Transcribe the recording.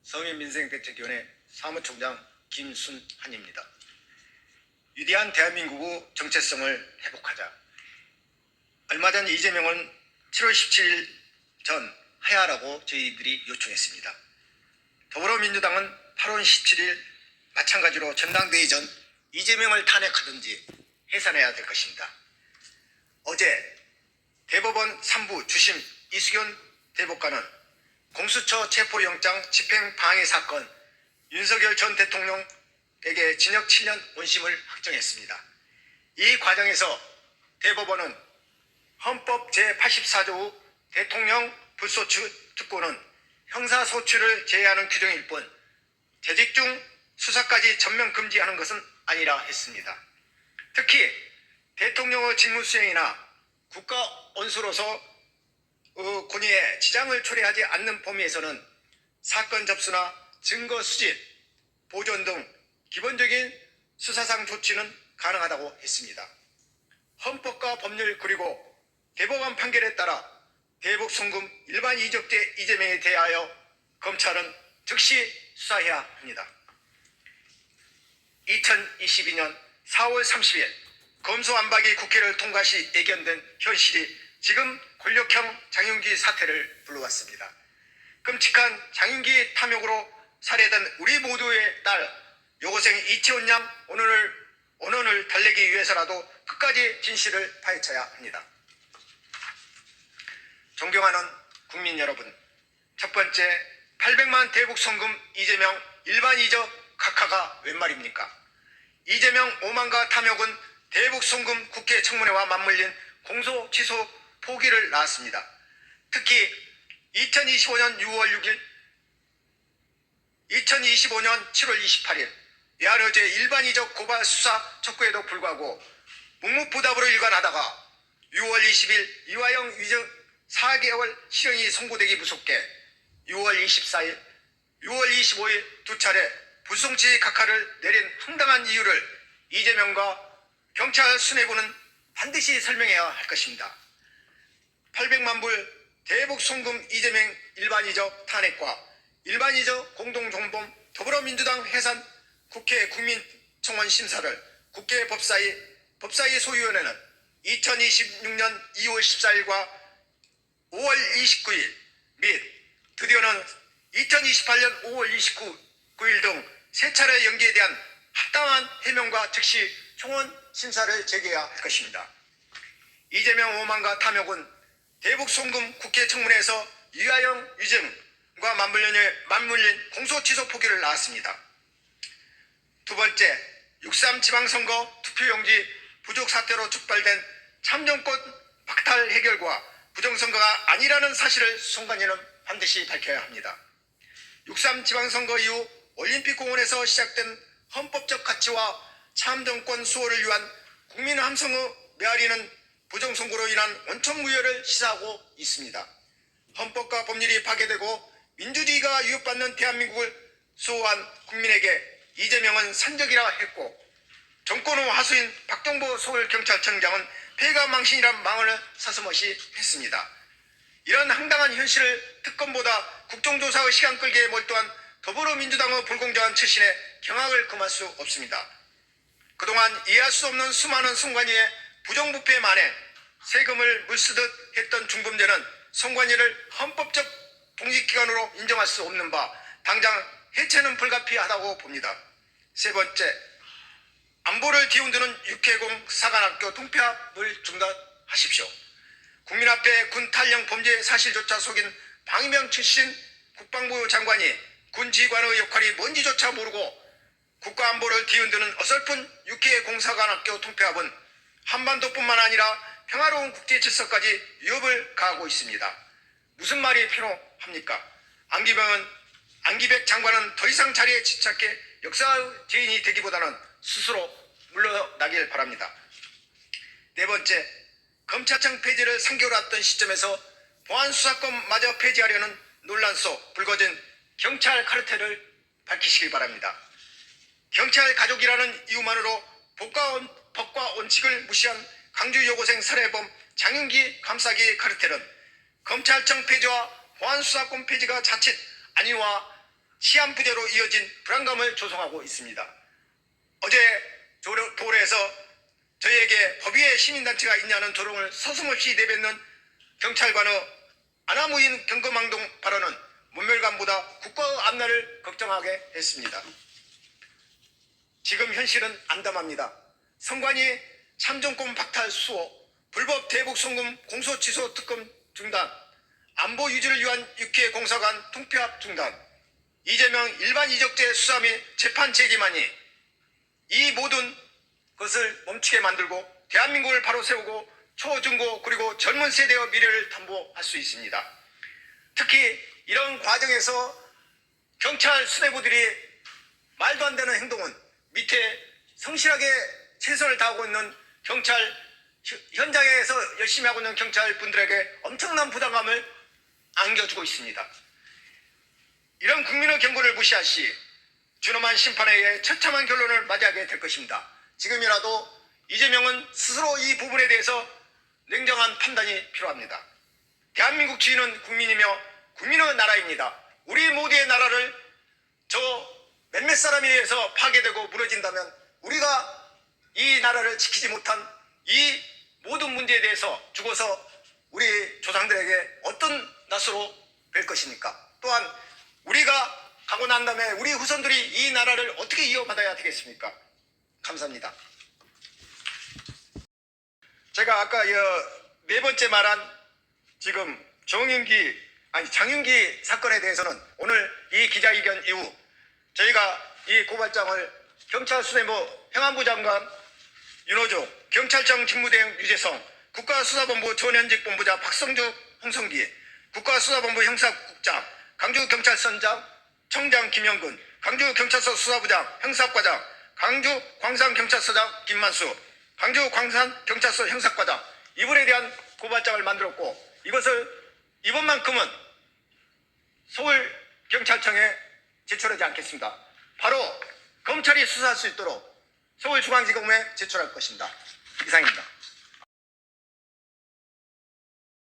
서민민생대책위원회 사무총장 김순한입니다. 위대한 대한민국의 정체성을 회복하자. 얼마 전 이재명은 7월 17일 전 하야라고 저희들이 요청했습니다. 더불어민주당은 8월 17일 마찬가지로 전당대회 전 이재명을 탄핵하든지 해산해야 될 것입니다. 어제 대법원 3부 주심 이수견 대법관은 공수처 체포영장 집행 방해 사건 윤석열 전 대통령에게 징역 7년 원심을 확정했습니다. 이 과정에서 대법원은 헌법 제84조 대통령 불소추 특권은 형사소추를 제외하는 규정일 뿐 재직 중 수사까지 전면 금지하는 것은 아니라 했습니다. 특히 대통령의 직무수행이나 국가 원수로서 권위에 지장을 초래하지 않는 범위에서는 사건 접수나 증거 수집, 보존 등 기본적인 수사상 조치는 가능하다고 했습니다. 헌법과 법률 그리고 대법원 판결에 따라 대북 송금 일반 이적죄 이재명에 대하여 검찰은 즉시 수사해야 합니다. 2022년 4월 30일 검수완박이 국회를 통과 시 예견된 현실이 지금 권력형 장윤기 사태를 불러왔습니다. 끔찍한 장윤기 탐욕으로 살해된 우리 모두의 딸 여고생 이채원 양 원혼을 달래기 위해서라도 끝까지 진실을 파헤쳐야 합니다. 존경하는 국민 여러분, 첫 번째 800만 대북 송금 이재명 일반 이적 각하가 웬 말입니까? 이재명 오만과 탐욕은 대북 송금 국회 청문회와 맞물린 공소 취소 포기를 낳았습니다. 특히 2025년 6월 6일, 2025년 7월 28일 외환어제 일반 이적 고발 수사 촉구에도 불구하고 묵묵부답으로 일관하다가 6월 20일 이화영 위증 4개월 실형이 선고되기 무섭게 6월 24일, 6월 25일 두 차례 불송치 각하를 내린 황당한 이유를 이재명과 경찰 수뇌부는 반드시 설명해야 할 것입니다. 800만 불 대북 송금 이재명 일반이적 탄핵과 일반이적 공동정범 더불어민주당 해산 국회 국민청원 심사를 국회 법사위 소위원회는 2026년 2월 14일과 5월 29일 및 드디어는 2028년 5월 29일 등 세 차례 연기에 대한 합당한 해명과 즉시 총원 심사를 제기해야 할 것입니다. 이재명 오만과 탐욕은 대북 송금 국회 청문회에서 이화영 위증과 맞물린 공소 취소 포기를 낳았습니다. 두 번째, 6.3 지방선거 투표용지 부족 사태로 촉발된 참정권 박탈 해결과 부정선거가 아니라는 사실을 송관위는 반드시 밝혀야 합니다. 6.3 지방선거 이후 올림픽공원에서 시작된 헌법적 가치와 참정권 수호를 위한 국민 함성의 메아리는 부정선거로 인한 원천무효를 시사하고 있습니다. 헌법과 법률이 파괴되고 민주주의가 위협받는 대한민국을 수호한 국민에게 이재명은 산적이라 했고 정권의 하수인 박정보 서울경찰청장은 폐가망신이란 망언을 서슴없이 했습니다. 이런 황당한 현실을 특검보다 국정조사의 시간 끌기에 몰두한 더불어민주당의 불공정한 처신에 경악을 금할 수 없습니다. 그동안 이해할 수 없는 수많은 선관위의 부정부패 만에 세금을 물쓰듯 했던 중범죄는 선관위를 헌법적 독립기관으로 인정할 수 없는 바 당장 해체는 불가피하다고 봅니다. 세 번째, 안보를 뒤흔드는 육해공 사관학교 통폐합을 중단하십시오. 국민 앞에 군 탈영 범죄 사실조차 속인 방위명 출신 국방부 장관이 군 지휘관의 역할이 뭔지조차 모르고 국가안보를 뒤흔드는 어설픈 육해공사관학교 통폐합은 한반도뿐만 아니라 평화로운 국제 질서까지 위협을 가하고 있습니다. 무슨 말이 필요합니까? 안기백 장관은 더 이상 자리에 집착해 역사의 죄인이 되기보다는 스스로 물러나길 바랍니다. 네 번째, 검찰청 폐지를 3개월 앞둔 시점에서 보안수사권마저 폐지하려는 논란 속 불거진 경찰 카르텔을 밝히시기 바랍니다. 경찰 가족이라는 이유만으로 법과 원칙을 무시한 강주 여고생 살해범 장윤기 감싸기 카르텔은 검찰청 폐지와 보안수사권 폐지가 자칫 안위와 치안 부재로 이어진 불안감을 조성하고 있습니다. 어제 도로에서 저희에게 법 위에 시민단체가 있냐는 조롱을 서슴없이 내뱉는 경찰관의 아나무인 경거망동 발언은 문멸감보다 국가의 앞날을 걱정하게 했습니다. 지금 현실은 암담합니다. 선관위 참정권 박탈 수호, 불법 대북 송금 공소 취소 특검 중단, 안보 유지를 위한 육해 공사관 통폐합 중단, 이재명 일반 이적죄 수사 및 재판 재기만이 이 모든 것을 멈추게 만들고 대한민국을 바로 세우고 초중고 그리고 젊은 세대의 미래를 담보할 수 있습니다. 특히 이런 과정에서 경찰 수뇌부들이 말도 안 되는 행동은 밑에 성실하게 최선을 다하고 있는 경찰 현장에서 열심히 하고 있는 경찰분들에게 엄청난 부담감을 안겨주고 있습니다. 이런 국민의 경고를 무시할 시 준엄한 심판에 의해 처참한 결론을 맞이하게 될 것입니다. 지금이라도 이재명은 스스로 이 부분에 대해서 냉정한 판단이 필요합니다. 대한민국 주인은 국민이며 국민의 나라입니다. 우리 모두의 나라를 저 몇몇 사람에 의해서 파괴되고 무너진다면 우리가 이 나라를 지키지 못한 이 모든 문제에 대해서 죽어서 우리 조상들에게 어떤 낯으로 뵐 것입니까? 또한 우리가 가고 난 다음에 우리 후손들이 이 나라를 어떻게 이어받아야 되겠습니까? 감사합니다. 제가 아까 네 번째 말한 지금 장윤기 사건에 대해서는 오늘 이 기자회견 이후 저희가 이 고발장을 경찰 수뇌부 행안부 장관 윤호중, 경찰청 직무대행 유재성, 국가수사본부 전현직 본부장 박성주, 홍성기, 국가수사본부 형사국장, 강주경찰서장 청장 김영근, 강주경찰서 수사부장 형사과장, 강주광산경찰서장 김만수, 강주광산경찰서 형사과장 이분에 대한 고발장을 만들었고 이것을 이번만큼은 서울경찰청에 제출하지 않겠습니다. 바로 검찰이 수사할 수 있도록 서울중앙지검에 제출할 것입니다. 이상입니다.